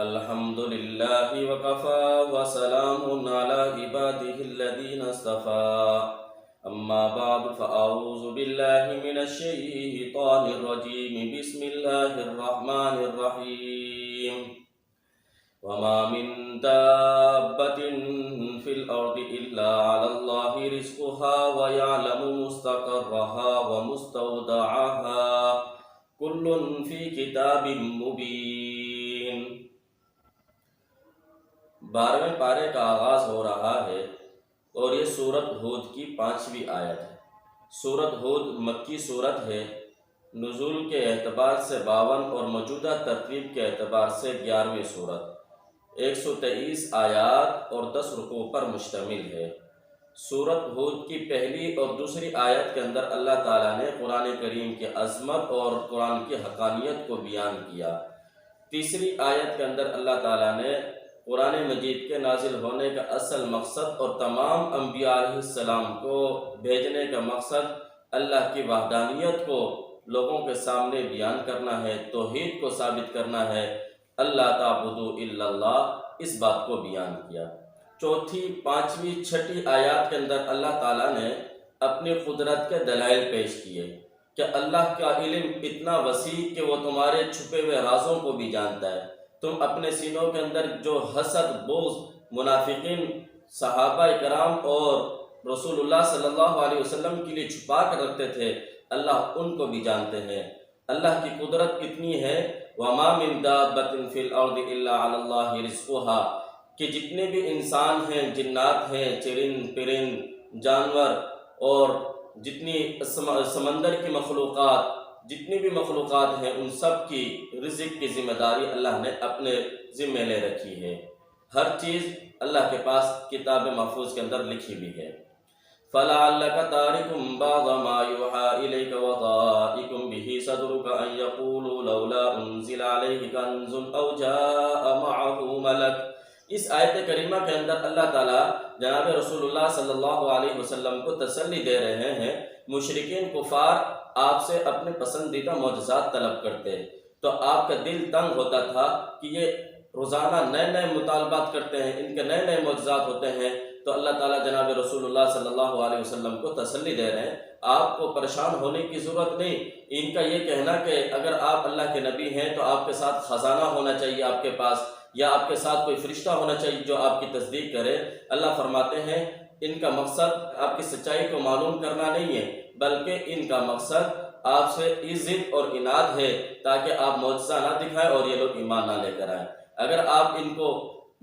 الحمد للہ وکفى وسلام علی عباده الذین اصطفى اما بعد فاعوذ باللہ من الشیطان الرجیم بسم اللہ الرحمن الرحیم وما من دابة في الأرض إلا على الله رزقها ويعلم مستقرها ومستودعها كل في كتاب مبين۔ 12ویں پارے کا آغاز ہو رہا ہے اور یہ سورت ہود کی 5ویں آیت ہے۔ سورت ہود مکی سورت ہے، نزول کے اعتبار سے 52 اور موجودہ ترتیب کے اعتبار سے 11ویں سورت، 123 آیات اور 10 رکوع پر مشتمل ہے۔ سورت ہود کی پہلی اور دوسری آیت کے اندر اللہ تعالیٰ نے قرآن کریم کی عظمت اور قرآن کی حقانیت کو بیان کیا۔ تیسری آیت کے اندر اللہ تعالیٰ نے قرآن مجید کے نازل ہونے کا اصل مقصد اور تمام انبیاء علیہ السلام کو بھیجنے کا مقصد اللہ کی وحدانیت کو لوگوں کے سامنے بیان کرنا ہے، توحید کو ثابت کرنا ہے، اللہ تعبدوا الا اللہ، اس بات کو بیان کیا۔ چوتھی، پانچویں، چھٹی آیات کے اندر اللہ تعالیٰ نے اپنی قدرت کے دلائل پیش کیے کہ اللہ کا علم اتنا وسیع کہ وہ تمہارے چھپے ہوئے رازوں کو بھی جانتا ہے۔ تم اپنے سینوں کے اندر جو حسد، بغض، منافقین، صحابہ کرام اور رسول اللہ صلی اللہ علیہ وسلم کے لیے چھپا کر رکھتے تھے، اللہ ان کو بھی جانتے ہیں۔ اللہ کی قدرت اتنی ہے، وَمَا مِن دَابَّةٍ فِي الْأَرْضِ إِلَّا عَلَى اللَّهِ رِزْقُهَا، کہ جتنے بھی انسان ہیں، جنات ہیں، چرند پرند، جانور اور جتنی سمندر کی مخلوقات، جتنی بھی مخلوقات ہیں، ان سب کی رزق کی ذمہ داری اللہ نے اپنے ذمہ لے رکھی ہے۔ ہر چیز اللہ کے پاس کتاب محفوظ کے اندر لکھی بھی ہے۔ فَلَعَلَّكَ تَارِكٌ بَعْضَ مَا يُوحَىٰ إِلَيْكَ وَضَائِقٌ بِهِ صَدْرُكَ أَن يَقُولُوا لَوْلَا أُنزِلَ عَلَيْهِ كَنزٌ أَوْ جَاءَ مَعَهُ مَلَكٌ۔ اس آیت کریمہ کے اندر اللہ تعالیٰ جناب رسول اللہ صلی اللہ علیہ وسلم کو تسلی دے رہے ہیں۔ مشرکین کفار آپ سے اپنے پسندیدہ معجزات طلب کرتے، تو آپ کا دل تنگ ہوتا تھا کہ یہ روزانہ نئے نئے مطالبات کرتے ہیں، ان کے نئے نئے معجزات ہوتے ہیں۔ تو اللہ تعالیٰ جناب رسول اللہ صلی اللہ علیہ وسلم کو تسلی دے رہے ہیں، آپ کو پریشان ہونے کی ضرورت نہیں۔ ان کا یہ کہنا کہ اگر آپ اللہ کے نبی ہیں تو آپ کے ساتھ خزانہ ہونا چاہیے آپ کے پاس، یا آپ کے ساتھ کوئی فرشتہ ہونا چاہیے جو آپ کی تصدیق کرے۔ اللہ فرماتے ہیں ان کا مقصد آپ کی سچائی کو معلوم کرنا نہیں ہے، بلکہ ان کا مقصد آپ سے ضد اور عناد ہے تاکہ آپ معجزہ نہ دکھائیں اور یہ لوگ ایمان نہ لے کر آئیں۔ اگر آپ ان کو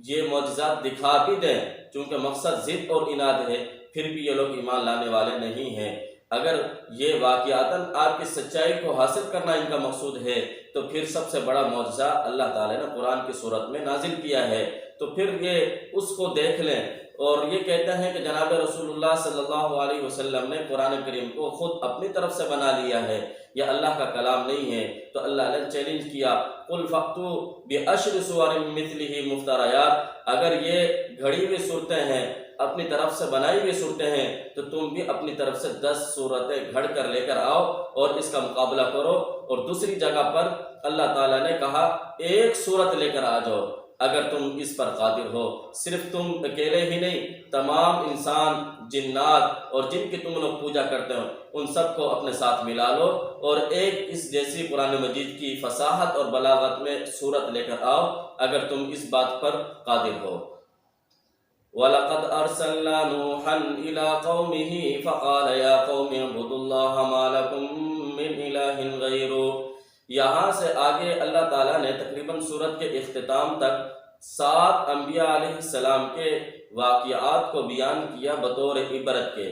یہ معجزات دکھا بھی دیں، چونکہ مقصد ضد اور عناد ہے، پھر بھی یہ لوگ ایمان لانے والے نہیں ہیں۔ اگر یہ واقعاتاً آپ کی سچائی کو حاصل کرنا ان کا مقصود ہے تو پھر سب سے بڑا معجزہ اللہ تعالیٰ نے قرآن کی صورت میں نازل کیا ہے، تو پھر یہ اس کو دیکھ لیں۔ اور یہ کہتے ہیں کہ جناب رسول اللہ صلی اللہ علیہ وسلم نے قرآن کریم کو خود اپنی طرف سے بنا لیا ہے، یہ اللہ کا کلام نہیں ہے۔ تو اللہ نے چیلنج کیا، قُلْ فَأْتُوا بِعَشْرِ سُوَرٍ مِثْلِهِ مُفْتَرَيَاتٍ، اگر یہ گھڑی ہوئی صورتیں ہیں، اپنی طرف سے بنائی ہوئی صورتیں ہیں، تو تم بھی اپنی طرف سے 10 صورتیں گھڑ کر لے کر آؤ اور اس کا مقابلہ کرو۔ اور دوسری جگہ پر اللہ تعالیٰ نے کہا ایک صورت لے کر آ جاؤ اگر تم اس پر قادر ہو۔ صرف تم اکیلے ہی نہیں، تمام انسان، جنات اور جن کی تم لوگ پوجا کرتے ہو ان سب کو اپنے ساتھ ملا لو اور ایک اس جیسی قرآن مجید کی فصاحت اور بلاغت میں صورت لے کر آؤ اگر تم اس بات پر قادر ہو۔ وَلَقَدْ أَرْسَلْنَا نُوحًا إِلَىٰ قَوْمِهِ فَقَالَ يَا قَوْمِ اعْبُدُوا اللَّهَ مَا لَكُم مِّنْ إِلَٰهٍ غَيْرُهُ۔ یہاں سے آگے اللہ تعالیٰ نے تقریباً سورت کے اختتام تک 7 انبیاء علیہ السلام کے واقعات کو بیان کیا بطور عبرت کے،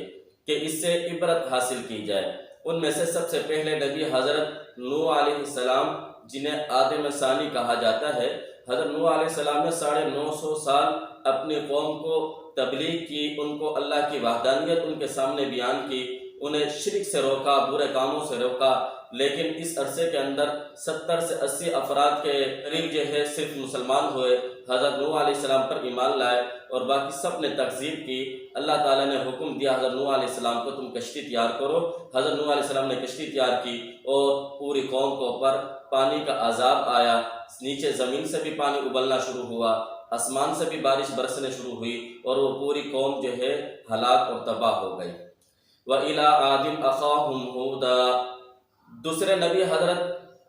کہ اس سے عبرت حاصل کی جائے۔ ان میں سے سب سے پہلے نبی حضرت نوح علیہ السلام، جنہیں آدم ثانی کہا جاتا ہے۔ حضرت نوح علیہ السلام نے 950 سال اپنی قوم کو تبلیغ کی، ان کو اللہ کی وحدانیت ان کے سامنے بیان کی، انہیں شرک سے روکا، برے کاموں سے روکا، لیکن اس عرصے کے اندر 70 سے 80 افراد کے قریب جو ہے صرف مسلمان ہوئے، حضرت نوح علیہ السلام پر ایمان لائے، اور باقی سب نے تکذیب کی۔ اللہ تعالیٰ نے حکم دیا حضرت نوح علیہ السلام کو تم کشتی تیار کرو۔ حضرت نوح علیہ السلام نے کشتی تیار کی اور پوری قوم کے اوپر پانی کا عذاب آیا، نیچے زمین سے بھی پانی ابلنا شروع ہوا، آسمان سے بھی بارش برسنے شروع ہوئی، اور وہ پوری قوم جو ہے ہلاک اور تباہ ہو گئی۔ وَإِلَىٰ عَادٍ أَخَاهُمْ هُودًا، دوسرے نبی حضرت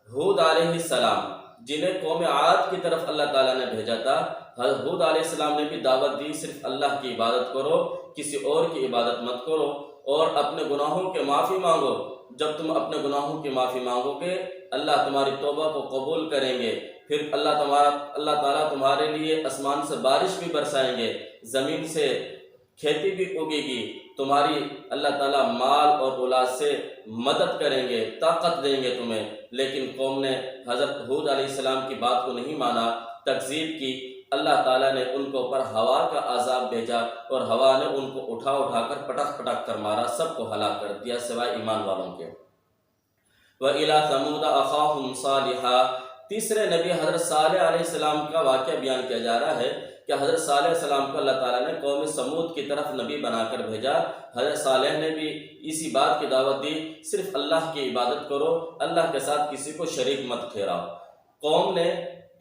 ہود علیہ السلام جنہیں قوم عاد کی طرف اللہ تعالیٰ نے بھیجا تھا، حضرت ہود علیہ السلام نے بھی دعوت دی صرف اللہ کی عبادت کرو، کسی اور کی عبادت مت کرو، اور اپنے گناہوں کے معافی مانگو۔ جب تم اپنے گناہوں کی معافی مانگو گے اللہ تمہاری توبہ کو قبول کریں گے، پھر اللہ تعالیٰ تمہارے لیے آسمان سے بارش بھی برسائیں گے، زمین سے کھیتی بھی اگے گی، تمہاری اللہ تعالیٰ مال اور اولاد سے مدد کریں گے، طاقت دیں گے تمہیں۔ لیکن قوم نے حضرت ہود علیہ السلام کی بات کو نہیں مانا، تکذیب کی۔ اللہ تعالیٰ نے ان کو اوپر ہوا کا عذاب بھیجا، اور ہوا نے ان کو اٹھا کر پٹک کر مارا، سب کو ہلاک کر دیا سوائے ایمان والوں کے۔ وَإِلَىٰ ثَمُودَ أَخَاهُمْ صَالِحًا، تیسرے نبی حضرت صالح علیہ السلام کا واقعہ بیان کیا جا رہا ہے کہ حضرت صالح علیہ السلام کو اللہ تعالیٰ نے قوم سمود کی طرف نبی بنا کر بھیجا۔ حضرت صالح نے بھی اسی بات کی دعوت دی، صرف اللہ کی عبادت کرو، اللہ کے ساتھ کسی کو شریک مت ٹھہراؤ۔ قوم نے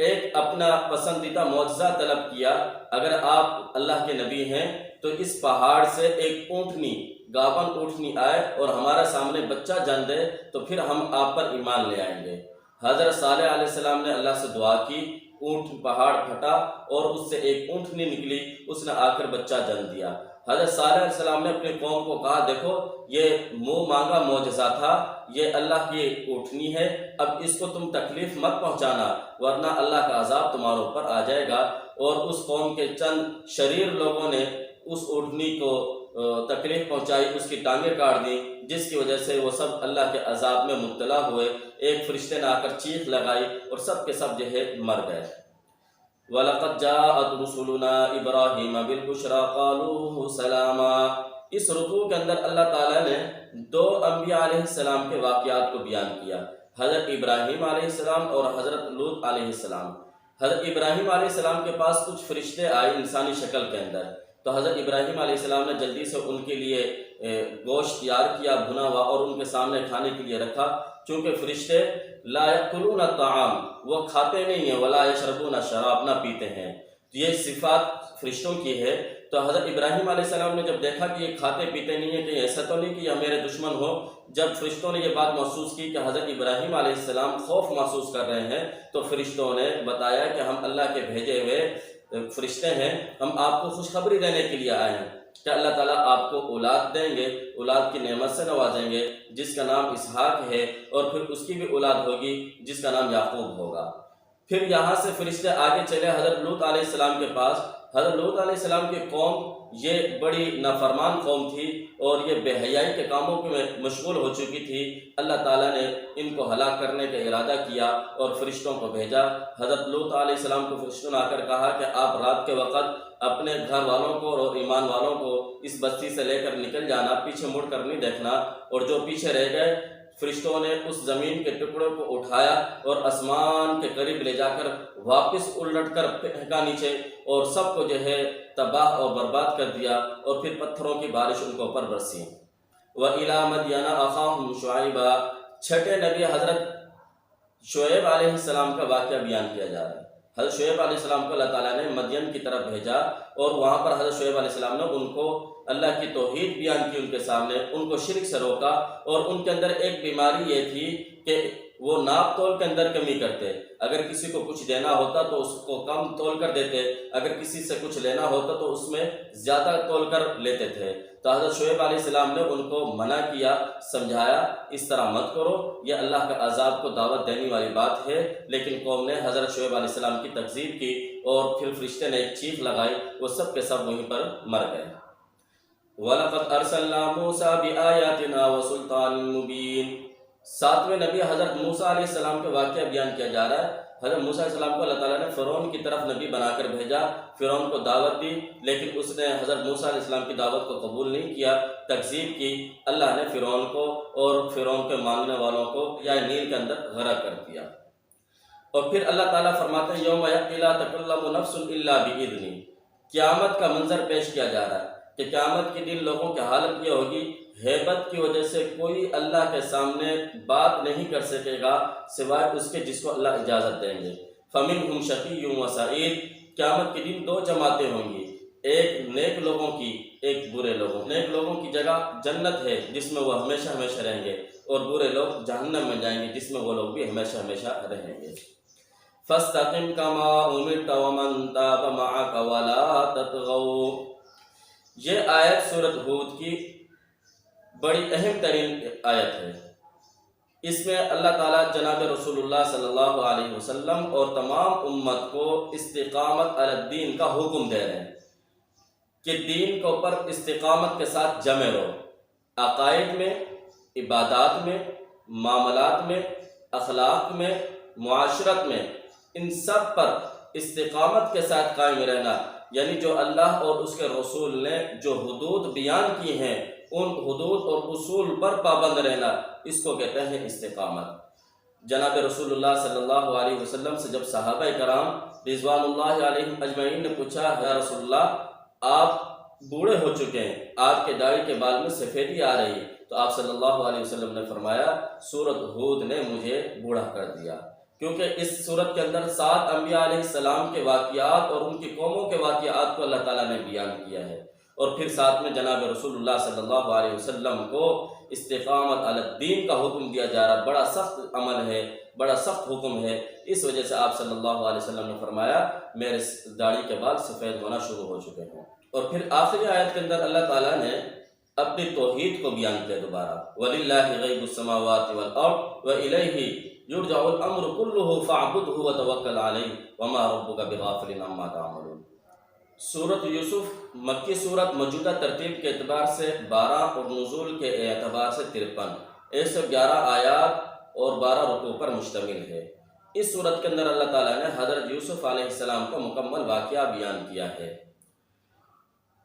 ایک اپنا پسندیدہ معجزہ طلب کیا، اگر آپ اللہ کے نبی ہیں تو اس پہاڑ سے ایک اونٹنی، گابن اونٹنی آئے اور ہمارے سامنے بچہ جن دے تو پھر ہم آپ پر ایمان لے آئیں گے۔ حضرت صالح علیہ السلام نے اللہ سے دعا کی، اونٹ پہاڑ پھٹا اور اس سے ایک اونٹنی نکلی، اس نے آ کر بچہ جن دیا۔ حضرت صالح علیہ السلام نے اپنی قوم کو کہا دیکھو یہ منہ مانگا معجزہ تھا، یہ اللہ کی اونٹنی ہے، اب اس کو تم تکلیف مت پہنچانا ورنہ اللہ کا عذاب تمہارے اوپر آ جائے گا۔ اور اس قوم کے چند شریر لوگوں نے اس اونٹنی کو تکلیف پہنچائی، اس کی ٹانگیں کاٹ دیں، جس کی وجہ سے وہ سب اللہ کے عذاب میں مبتلا ہوئے۔ ایک فرشتے نے آ کر چیخ لگائی اور سب کے سب جو ہے مر گئے۔ وَلَقَدْ جَاءَتْ رُسُلُنَا إِبْرَاهِيمَ بِالْبُشْرَىٰ قَالُوا سَلَامًا، اس رکوع کے اندر اللہ تعالیٰ نے دو انبیاء علیہ السلام کے واقعات کو بیان کیا، حضرت ابراہیم علیہ السلام اور حضرت لوط علیہ السلام۔ حضرت ابراہیم علیہ السلام کے پاس کچھ فرشتے آئے انسانی شکل کے اندر، تو حضرت ابراہیم علیہ السلام نے جلدی سے ان کے لیے گوشت تیار کیا بھنا ہوا اور ان کے سامنے کھانے کے لیے رکھا، چونکہ فرشتے لا یاکلون الطعام، وہ کھاتے نہیں ہیں، ولا یشربون الشراب، نہ پیتے ہیں، یہ صفات فرشتوں کی ہے۔ تو حضرت ابراہیم علیہ السلام نے جب دیکھا کہ یہ کھاتے پیتے نہیں ہیں، کہ ایسا تو نہیں کہ یہ میرے دشمن ہو، جب فرشتوں نے یہ بات محسوس کی کہ حضرت ابراہیم علیہ السلام خوف محسوس کر رہے ہیں، تو فرشتوں نے بتایا کہ ہم اللہ کے بھیجے ہوئے فرشتے ہیں، ہم آپ کو خوشخبری دینے کے لیے آئے ہیں کہ اللہ تعالیٰ آپ کو اولاد دیں گے، اولاد کی نعمت سے نوازیں گے، جس کا نام اسحاق ہے، اور پھر اس کی بھی اولاد ہوگی جس کا نام یعقوب ہوگا۔ پھر یہاں سے فرشتے آگے چلے حضرت لوط علیہ السلام کے پاس۔ حضرت لوط علیہ السلام کی قوم یہ بڑی نافرمان قوم تھی اور یہ بے حیائی کے کاموں میں مشغول ہو چکی تھی۔ اللہ تعالیٰ نے ان کو ہلاک کرنے کا ارادہ کیا اور فرشتوں کو بھیجا۔ حضرت لوط علیہ السلام کو فرشتوں نے آ کر کہا کہ آپ رات کے وقت اپنے گھر والوں کو اور ایمان والوں کو اس بستی سے لے کر نکل جانا، پیچھے مڑ کر نہیں دیکھنا، اور جو پیچھے رہ گئے فرشتوں نے اس زمین کے ٹکڑوں کو اٹھایا اور آسمان کے قریب لے جا کر واپس الٹ کر پھینکا نیچے، اور سب کو جو ہے تباہ اور برباد کر دیا، اور پھر پتھروں کی بارش ان کے اوپر برسی۔ وَإِلَىٰ مَدْيَنَ أَخَاهُمْ شُعَيْبًا، چھٹے نبی حضرت شعیب علیہ السلام کا واقعہ بیان کیا جا رہا ہے۔ حضرت شعیب علیہ السلام کو اللہ تعالیٰ نے مدین کی طرف بھیجا، اور وہاں پر حضرت شعیب علیہ السلام نے ان کو اللہ کی توحید بیان کی، ان کے سامنے ان کو شرک سے روکا، اور ان کے اندر ایک بیماری یہ تھی کہ وہ ناپ تول کے اندر کمی کرتے، اگر کسی کو کچھ دینا ہوتا تو اس کو کم تول کر دیتے، اگر کسی سے کچھ لینا ہوتا تو اس میں زیادہ تول کر لیتے تھے۔ تو حضرت شعیب علیہ السلام نے ان کو منع کیا، سمجھایا اس طرح مت کرو، یہ اللہ کے عذاب کو دعوت دینے والی بات ہے، لیکن قوم نے حضرت شعیب علیہ السلام کی تکذیب کی، اور پھر فرشتے نے ایک چیخ لگائی، وہ سب کے سب وہیں پر مر گئے۔ وَلَقَدْ أَرْسَلْنَا مُوسَىٰ بِآيَاتِنَا وَسُلْطَانٍ مُّبِينٍ، ساتویں نبی حضرت موسیٰ علیہ السلام کا واقعہ بیان کیا جا رہا ہے۔ حضرت موسیٰ علیہ السلام کو اللہ تعالیٰ نے فرعون کی طرف نبی بنا کر بھیجا، فرعون کو دعوت دی، لیکن اس نے حضرت موسیٰ علیہ السلام کی دعوت کو قبول نہیں کیا، تکذیب کی۔ اللہ نے فرعون کو اور فرعون کے ماننے والوں کو یا نیل کے اندر غرق کر دیا۔ اور پھر اللہ تعالیٰ فرماتے ہیں یوم یأتی لا تکلم نفس الا بإذنہ، قیامت کا منظر پیش کیا جا رہا ہے کہ قیامت کے دن لوگوں کی حالت یہ ہوگی، ہیبت کی وجہ سے کوئی اللہ کے سامنے بات نہیں کر سکے گا سوائے اس کے جس کو اللہ اجازت دیں گے۔ فمنہم شقی و سعید، قیامت کے دن دو جماعتیں ہوں گی، ایک نیک لوگوں کی، ایک برے لوگوں۔ نیک لوگوں کی جگہ جنت ہے جس میں وہ ہمیشہ ہمیشہ رہیں گے، اور برے لوگ جہنم میں جائیں گے جس میں وہ لوگ بھی ہمیشہ ہمیشہ رہیں گے۔ فاستقم کما امرت ومن تاب معک ولا تطغوا، یہ آیت سورۃ ہود کی بڑی اہم ترین آیت ہے۔ اس میں اللہ تعالیٰ جناب رسول اللہ صلی اللہ علیہ وسلم اور تمام امت کو استقامت علی الدین کا حکم دے رہے ہیں کہ دین کے اوپر استقامت کے ساتھ جمے رہو، عقائد میں، عبادات میں، معاملات میں، اخلاق میں، معاشرت میں، ان سب پر استقامت کے ساتھ قائم رہنا، یعنی جو اللہ اور اس کے رسول نے جو حدود بیان کی ہیں ان حدود اور اصول پر پابند رہنا، اس کو کہتے ہیں استقامت۔ جناب رسول اللہ صلی اللہ علیہ وسلم سے جب صحابہ کرام رضوان اللہ علیہم اجمعین نے پوچھا یا رسول اللہ آپ بوڑھے ہو چکے ہیں، آپ کے داڑھی کے بال میں سفیدی آ رہی، تو آپ صلی اللہ علیہ وسلم نے فرمایا سورۃ ہود نے مجھے بوڑھا کر دیا، کیونکہ اس سورت کے اندر 7 انبیاء علیہ السلام کے واقعات اور ان کی قوموں کے واقعات کو اللہ تعالیٰ نے بیان کیا ہے، اور پھر ساتھ میں جناب رسول اللہ صلی اللہ علیہ وسلم کو استقامت علی الدین کا حکم دیا جا رہا، بڑا سخت عمل ہے، بڑا سخت حکم ہے۔ اس وجہ سے آپ صلی اللہ علیہ وسلم نے فرمایا میرے داڑھی کے بال سفید ہونا شروع ہو چکے ہیں۔ اور پھر آخری آیت کے اندر اللہ تعالیٰ نے اپنی توحید کو بیان کیا دوبارہ، وَلِلَّهِ غَيْبُ السَّمَاوَاتِ وَالْأَرْضِ وَإِلَيْهِ يُرْجَعُ الْأَمْرُ كُلُّهُ فَاعْبُدْهُ وَتَوَكَّلْ عَلَيْهِ وَمَا رَبُّكَ بِغَافِلٍ عَمَّا تَعْمَلُونَ۔ سورۃ یوسف مکی سورت موجودہ ترتیب کے اعتبار سے 12 اور نزول کے اعتبار سے 53، 111 آیات اور 12 رکوع پر مشتمل ہے۔ اس سورت کے اندر اللہ تعالیٰ نے حضرت یوسف علیہ السلام کا مکمل واقعہ بیان کیا ہے۔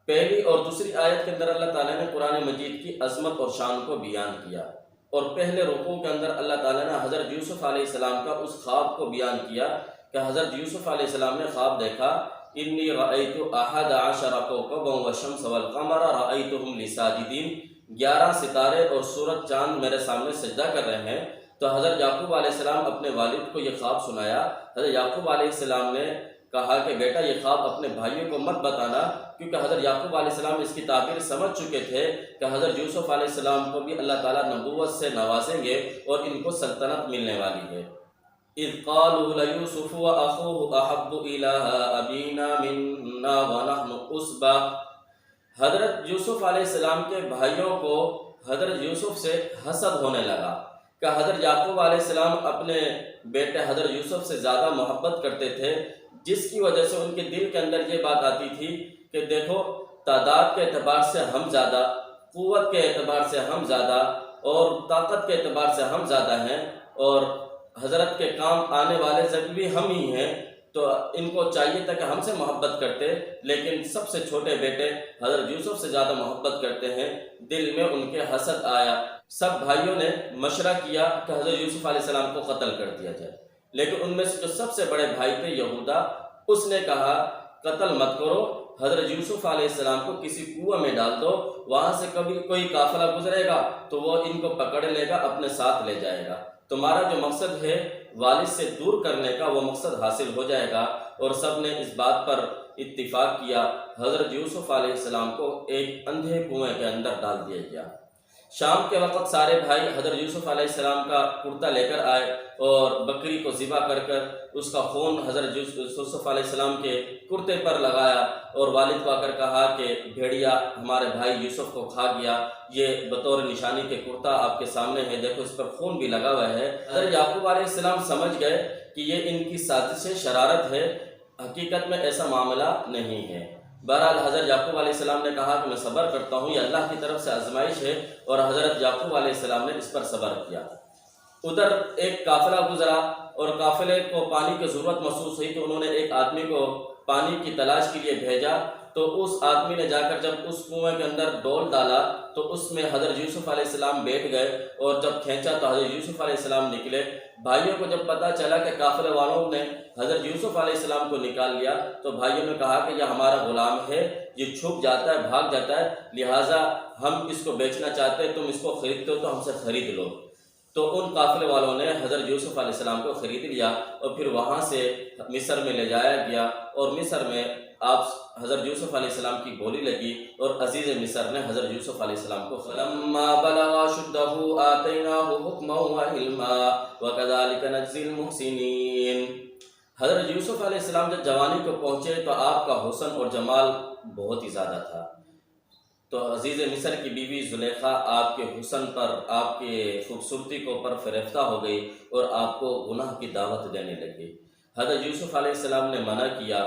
پہلی اور دوسری آیت کے اندر اللہ تعالیٰ نے قرآن مجید کی عظمت اور شان کو بیان کیا، اور پہلے رکوع کے اندر اللہ تعالیٰ نے حضرت یوسف علیہ السلام کا اس خواب کو بیان کیا کہ حضرت یوسف علیہ السلام نے خواب دیکھا، انی رأیت 11 کوکبا والشمس والقمر رأیتہم لی ساجدین، 11 ستارے اور سورج چاند میرے سامنے سجدہ کر رہے ہیں۔ تو حضرت یعقوب علیہ السلام اپنے والد کو یہ خواب سنایا۔ حضرت یعقوب علیہ السلام نے کہا کہ بیٹا یہ خواب اپنے بھائیوں کو مت بتانا، کیونکہ حضرت یعقوب علیہ السلام اس کی تعبیر سمجھ چکے تھے کہ حضرت یوسف علیہ السلام کو بھی اللہ تعالیٰ نبوت سے نوازیں گے اور ان کو سلطنت ملنے والی ہے۔ اذ قالوا ليوسف واخوه احب الى ابينا منا ونحن عصبة، حضرت یوسف علیہ السلام کے بھائیوں کو حضرت یوسف سے حسد ہونے لگا کہ حضرت یعقوب علیہ السلام اپنے بیٹے حضرت یوسف سے زیادہ محبت کرتے تھے، جس کی وجہ سے ان کے دل کے اندر یہ بات آتی تھی کہ دیکھو تعداد کے اعتبار سے ہم زیادہ، قوت کے اعتبار سے ہم زیادہ، اور طاقت کے اعتبار سے ہم زیادہ ہیں، اور حضرت کے کام آنے والے جب بھی ہم ہی ہیں، تو ان کو چاہیے تھا کہ ہم سے محبت کرتے، لیکن سب سے چھوٹے بیٹے حضرت یوسف سے زیادہ محبت کرتے ہیں۔ دل میں ان کے حسد آیا، سب بھائیوں نے مشورہ کیا کہ حضرت یوسف علیہ السلام کو قتل کر دیا جائے، لیکن ان میں سے جو سب سے بڑے بھائی تھے یہودا، اس نے کہا قتل مت کرو، حضرت یوسف علیہ السلام کو کسی کنویں میں ڈال دو، وہاں سے کبھی کوئی قافلہ گزرے گا تو وہ ان کو پکڑ لے گا، اپنے ساتھ لے جائے گا، تمہارا جو مقصد ہے والد سے دور کرنے کا وہ مقصد حاصل ہو جائے گا۔ اور سب نے اس بات پر اتفاق کیا، حضرت یوسف علیہ السلام کو ایک اندھے کنویں کے اندر ڈال دیا گیا۔ شام کے وقت سارے بھائی حضرت یوسف علیہ السلام کا کرتا لے کر آئے اور بکری کو ذبح کر کر اس کا خون حضرت یوسف علیہ السلام کے کرتے پر لگایا، اور والد کو آ کر کہا کہ بھیڑیا ہمارے بھائی یوسف کو کھا گیا، یہ بطور نشانی کے کرتا آپ کے سامنے ہے، دیکھو اس پر خون بھی لگا ہوا ہے۔ حضرت یعقوب علیہ السلام سمجھ گئے کہ یہ ان کی سازش ہے، شرارت ہے، حقیقت میں ایسا معاملہ نہیں ہے۔ بہرحال حضرت یعقوب علیہ السلام نے کہا کہ میں صبر کرتا ہوں، یہ اللہ کی طرف سے آزمائش ہے، اور حضرت یعقوب علیہ السلام نے اس پر صبر کیا۔ ادھر ایک قافلہ گزرا، اور قافلے کو پانی کی ضرورت محسوس ہوئی تو انہوں نے ایک آدمی کو پانی کی تلاش کے لیے بھیجا، تو اس آدمی نے جا کر جب اس کنویں کے اندر ڈول ڈالا تو اس میں حضرت یوسف علیہ السلام بیٹھ گئے، اور جب کھینچا تو حضرت یوسف علیہ السلام نکلے۔ بھائیوں کو جب پتہ چلا کہ قافلے والوں نے حضرت یوسف علیہ السلام کو نکال لیا تو بھائیوں نے کہا کہ یہ ہمارا غلام ہے، یہ چھپ جاتا ہے، بھاگ جاتا ہے، لہٰذا ہم اس کو بیچنا چاہتے ہیں، تم اس کو خریدتے ہو تو ہم سے خرید لو۔ تو ان قافلے والوں نے حضرت یوسف علیہ السلام کو خرید لیا اور پھر وہاں سے مصر میں لے جایا گیا، اور مصر میں آپ حضرت یوسف علیہ السلام کی بولی لگی، اور عزیز مصر نے حضرت یوسف علیہ السلام کو فَلَمَّا بَلَغَ أَشُدَّهُ آتَيْنَاهُ حُكْمًا وَعِلْمًا وَكَذَلِكَ نَجْزِي الْمُحْسِنِينَ۔ حضرت یوسف علیہ السلام جب جوانی کو پہنچے تو آپ کا حسن اور جمال بہت ہی زیادہ تھا، تو عزیز مصر کی بیوی زلیخا آپ کے حسن پر، آپ کے خوبصورتی کو پر فریفتہ ہو گئی اور آپ کو گناہ کی دعوت دینے لگی۔ حضرت یوسف علیہ السلام نے منع کیا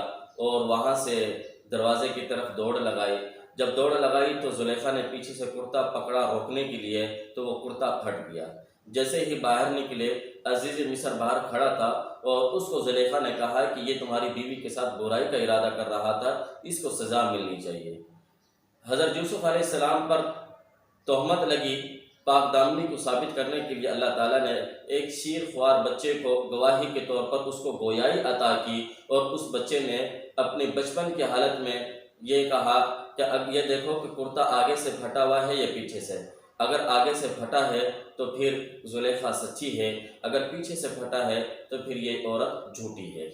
اور وہاں سے دروازے کی طرف دوڑ لگائی۔ جب دوڑ لگائی تو زلیخا نے پیچھے سے کرتا پکڑا روکنے کے لیے، تو وہ کرتا پھٹ گیا۔ جیسے ہی باہر نکلے، عزیز مصر باہر کھڑا تھا اور اس کو زلیخا نے کہا کہ یہ تمہاری بیوی کے ساتھ برائی کا ارادہ کر رہا تھا، اس کو سزا ملنی چاہیے۔ حضرت یوسف علیہ السلام پر تہمت لگی، پاک دامنی کو ثابت کرنے کے لیے اللہ تعالیٰ نے ایک شیر خوار بچے کو گواہی کے طور پر اس کو گویائی عطا کی، اور اس بچے نے اپنے بچپن کی حالت میں یہ کہا کہ اب یہ دیکھو کہ کرتا آگے سے پھٹا ہوا ہے یا پیچھے سے، اگر آگے سے پھٹا ہے تو پھر زلیخا سچی ہے، اگر پیچھے سے پھٹا ہے تو پھر یہ عورت جھوٹی ہے۔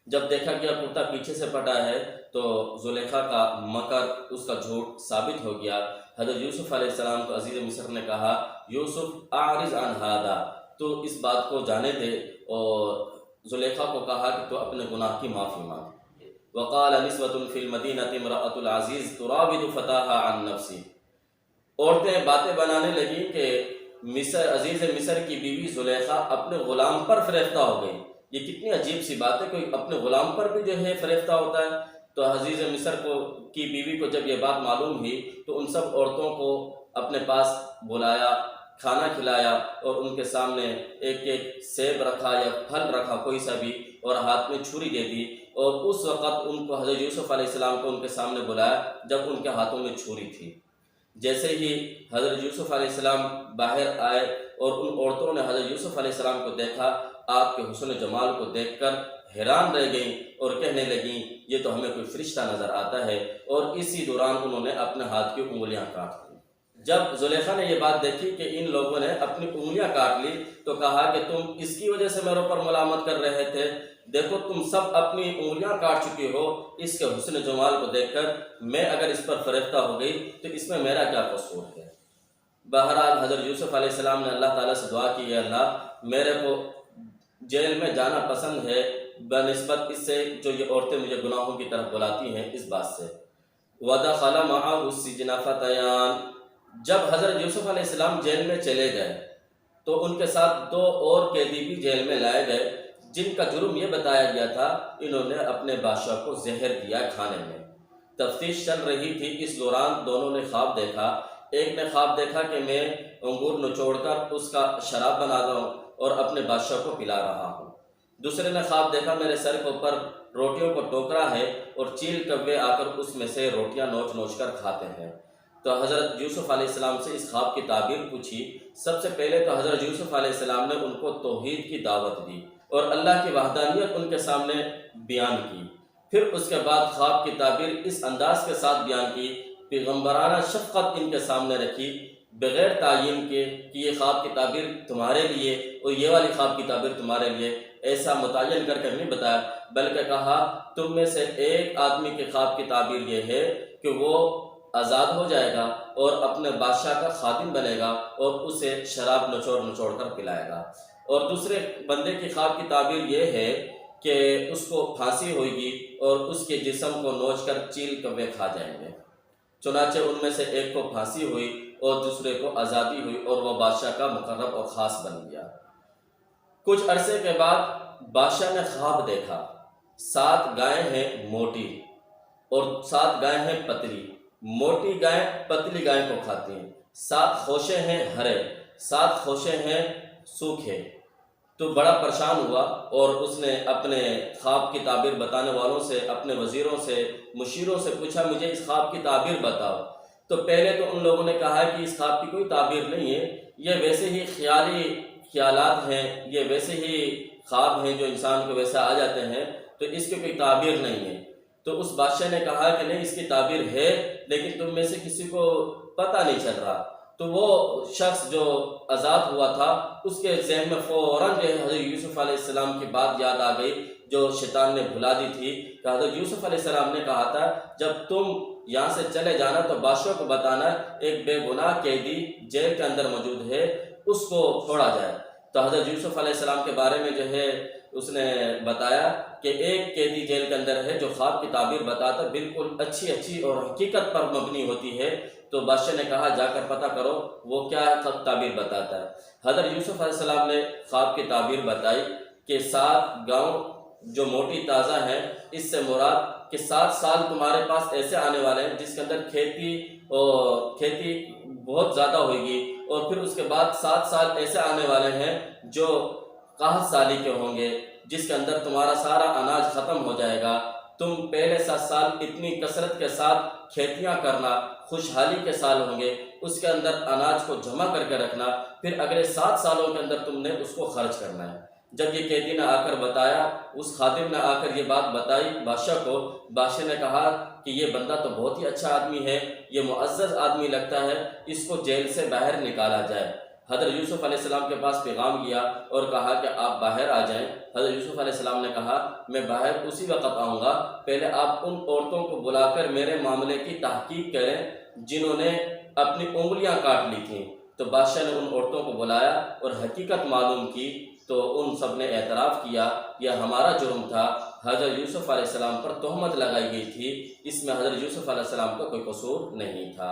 جب دیکھا گیا کرتا پیچھے سے پھٹا ہے تو زلیخا کا مکر، اس کا جھوٹ ثابت ہو گیا۔ حضرت یوسف علیہ السلام کو عزیز مصر نے کہا یوسف اعرض عن ھذا، تو اس بات کو جانے دے، اور زلیخا کو کہا کہ تو اپنے گناہ کی معافی مانگ۔ وقال نسوة فی المدینہ امرأۃ العزیز تراود فتاها عن نفسی، عورتیں باتیں بنانے لگیں کہ عزیز مصر کی بیوی زلیخا اپنے غلام پر فریفتہ ہو گئی۔ یہ کتنی عجیب سی بات ہے، کوئی اپنے غلام پر بھی جو ہے فریفتہ ہوتا ہے۔ تو عزیز مصر کی بیوی کو جب یہ بات معلوم ہوئی تو ان سب عورتوں کو اپنے پاس بلایا، کھانا کھلایا، اور ان کے سامنے ایک ایک سیب رکھا یا پھل رکھا کوئی سا بھی، اور ہاتھ میں چھری دے دی، اور اس وقت ان کو حضرت یوسف علیہ السلام کو ان کے سامنے بلایا جب ان کے ہاتھوں میں چھری تھی۔ جیسے ہی حضرت یوسف علیہ السلام باہر آئے اور ان عورتوں نے حضرت یوسف علیہ السلام کو دیکھا، آپ کے حسن و جمال کو دیکھ کر حیران رہ گئیں اور کہنے لگیں یہ تو ہمیں کوئی فرشتہ نظر آتا ہے، اور اسی دوران انہوں نے اپنے ہاتھ کی انگلیاں کاٹ لی۔ جب زلیخا نے یہ بات دیکھی کہ ان لوگوں نے اپنی انگلیاں کاٹ لی تو کہا کہ تم اس کی وجہ سے میرے اوپر ملامت کر رہے تھے، دیکھو تم سب اپنی انگلیاں کاٹ چکی ہو، اس کے حسن جمال کو دیکھ کر میں اگر اس پر فریفتہ ہو گئی تو اس میں میرا کیا قصور ہے۔ بہرحال حضرت یوسف علیہ السلام نے اللہ تعالیٰ سے دعا کی، اے اللہ میرے کو جیل میں جانا پسند ہے بنسبت اس سے جو یہ عورتیں مجھے گناہوں کی طرف بلاتی ہیں اس بات سے۔ وَدَخَلَ مَعَهُ السِّجْنَ فَتَيَانِ، جب حضرت یوسف علیہ السلام جیل میں چلے گئے تو ان کے ساتھ دو اور قیدی بھی جیل میں لائے گئے، جن کا جرم یہ بتایا گیا تھا انہوں نے اپنے بادشاہ کو زہر دیا کھانے میں۔ تفتیش چل رہی تھی، اس دوران دونوں نے خواب دیکھا۔ ایک نے خواب دیکھا کہ میں انگور نچوڑ کر اس کا شراب بنا رہا ہوں اور اپنے بادشاہ کو پلا رہا ہوں۔ دوسرے نے خواب دیکھا میرے سر کے اوپر روٹیوں کو ٹوکرا ہے اور چیل کوے آ کر اس میں سے روٹیاں نوچ نوچ کر کھاتے ہیں۔ تو حضرت یوسف علیہ السلام سے اس خواب کی تعبیر پوچھی۔ سب سے پہلے تو حضرت یوسف علیہ السلام نے ان کو توحید کی دعوت دی اور اللہ کی وحدانیت ان کے سامنے بیان کی۔ پھر اس کے بعد خواب کی تعبیر اس انداز کے ساتھ بیان کی، پیغمبرانہ شفقت ان کے سامنے رکھی، بغیر تعین کے کہ یہ خواب کی تعبیر تمہارے لیے اور یہ والی خواب کی تعبیر تمہارے لیے، ایسا متعین کر نہیں بتایا، بلکہ کہا تم میں سے ایک آدمی کے خواب کی تعبیر یہ ہے کہ وہ آزاد ہو جائے گا اور اپنے بادشاہ کا خادم بنے گا اور اسے شراب نچوڑ نچوڑ کر پلائے گا، اور دوسرے بندے کی خواب کی تعبیر یہ ہے کہ اس کو پھانسی ہوئے گی اور اس کے جسم کو نوچ کر چیل کوے کھا جائیں گے۔ چنانچہ ان میں سے ایک کو پھانسی ہوئی اور دوسرے کو آزادی ہوئی اور وہ بادشاہ کا مقرب اور خاص بن گیا۔ کچھ عرصے کے بعد بادشاہ نے خواب دیکھا، 7 گائیں ہیں موٹی اور 7 گائیں ہیں پتلی، موٹی گائیں پتلی گائیں کو کھاتی ہیں، 7 خوشے ہیں ہرے، 7 خوشے ہیں سوکھے۔ تو بڑا پریشان ہوا اور اس نے اپنے خواب کی تعبیر بتانے والوں سے، اپنے وزیروں سے، مشیروں سے پوچھا مجھے اس خواب کی تعبیر بتاؤ۔ تو پہلے تو ان لوگوں نے کہا کہ اس خواب کی کوئی تعبیر نہیں ہے، یہ ویسے ہی خیالی خیالات ہیں، یہ ویسے ہی خواب ہیں جو انسان کو ویسے آ جاتے ہیں، تو اس کی کوئی تعبیر نہیں ہے۔ تو اس بادشاہ نے کہا کہ نہیں، اس کی تعبیر ہے، لیکن تم میں سے کسی کو پتہ نہیں چل رہا۔ تو وہ شخص جو آزاد ہوا تھا، اس کے ذہن میں فوراً جو ہے حضرت یوسف علیہ السلام کی بات یاد آ گئی جو شیطان نے بھلا دی تھی، کہ حضرت یوسف علیہ السلام نے کہا تھا جب تم یہاں سے چلے جانا تو بادشاہ کو بتانا ایک بے گناہ قیدی جیل کے اندر موجود ہے، اس کو چھوڑا جائے۔ تو حضرت یوسف علیہ السلام کے بارے میں جو ہے اس نے بتایا کہ ایک قیدی جیل کے اندر ہے جو خواب کی تعبیر بتاتا، بالکل اچھی اور حقیقت پر مبنی ہوتی ہے۔ تو بادشاہ نے کہا جا کر پتہ کرو وہ کیا تعبیر بتاتا ہے۔ حضرت یوسف علیہ السلام نے خواب کی تعبیر بتائی کہ 7 گاؤں جو موٹی تازہ ہیں، اس سے مراد کہ 7 سال تمہارے پاس ایسے آنے والے ہیں جس کے اندر کھیتی بہت زیادہ ہوئے گی، اور پھر اس کے بعد 7 سال ایسے آنے والے ہیں جو قحط سالی کے ہوں گے، جس کے اندر تمہارا سارا اناج ختم ہو جائے گا۔ تم پہلے 7 سال اتنی کثرت کے ساتھ کھیتیاں کرنا، خوشحالی کے سال ہوں گے، اس کے اندر اناج کو جمع کر کے رکھنا، پھر اگلے 7 سالوں کے اندر تم نے اس کو خرچ کرنا ہے۔ جب یہ قیدی نے آ کر بتایا، اس خادم نے آ کر یہ بات بتائی بادشاہ کو، بادشاہ نے کہا کہ یہ بندہ تو بہت ہی اچھا آدمی ہے، یہ معزز آدمی لگتا ہے، اس کو جیل سے باہر نکالا جائے۔ حضرت یوسف علیہ السلام کے پاس پیغام گیا اور کہا کہ آپ باہر آ جائیں۔ حضرت یوسف علیہ السلام نے کہا میں باہر اسی وقت آؤں گا، پہلے آپ ان عورتوں کو بلا کر میرے معاملے کی تحقیق کریں جنہوں نے اپنی انگلیاں کاٹ لی تھیں۔ تو بادشاہ نے ان عورتوں کو بلایا اور حقیقت معلوم کی، تو ان سب نے اعتراف کیا یہ ہمارا جرم تھا، حضرت یوسف علیہ السلام پر تہمت لگائی گئی تھی، اس میں حضرت یوسف علیہ السلام کا کوئی قصور نہیں تھا۔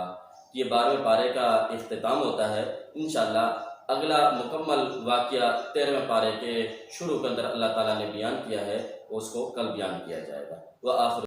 یہ 12ویں پارے کا اختتام ہوتا ہے۔ انشاءاللہ اگلا مکمل واقعہ 13ویں پارے کے شروع کے اندر اللہ تعالیٰ نے بیان کیا ہے، اس کو کل بیان کیا جائے گا۔ وآخر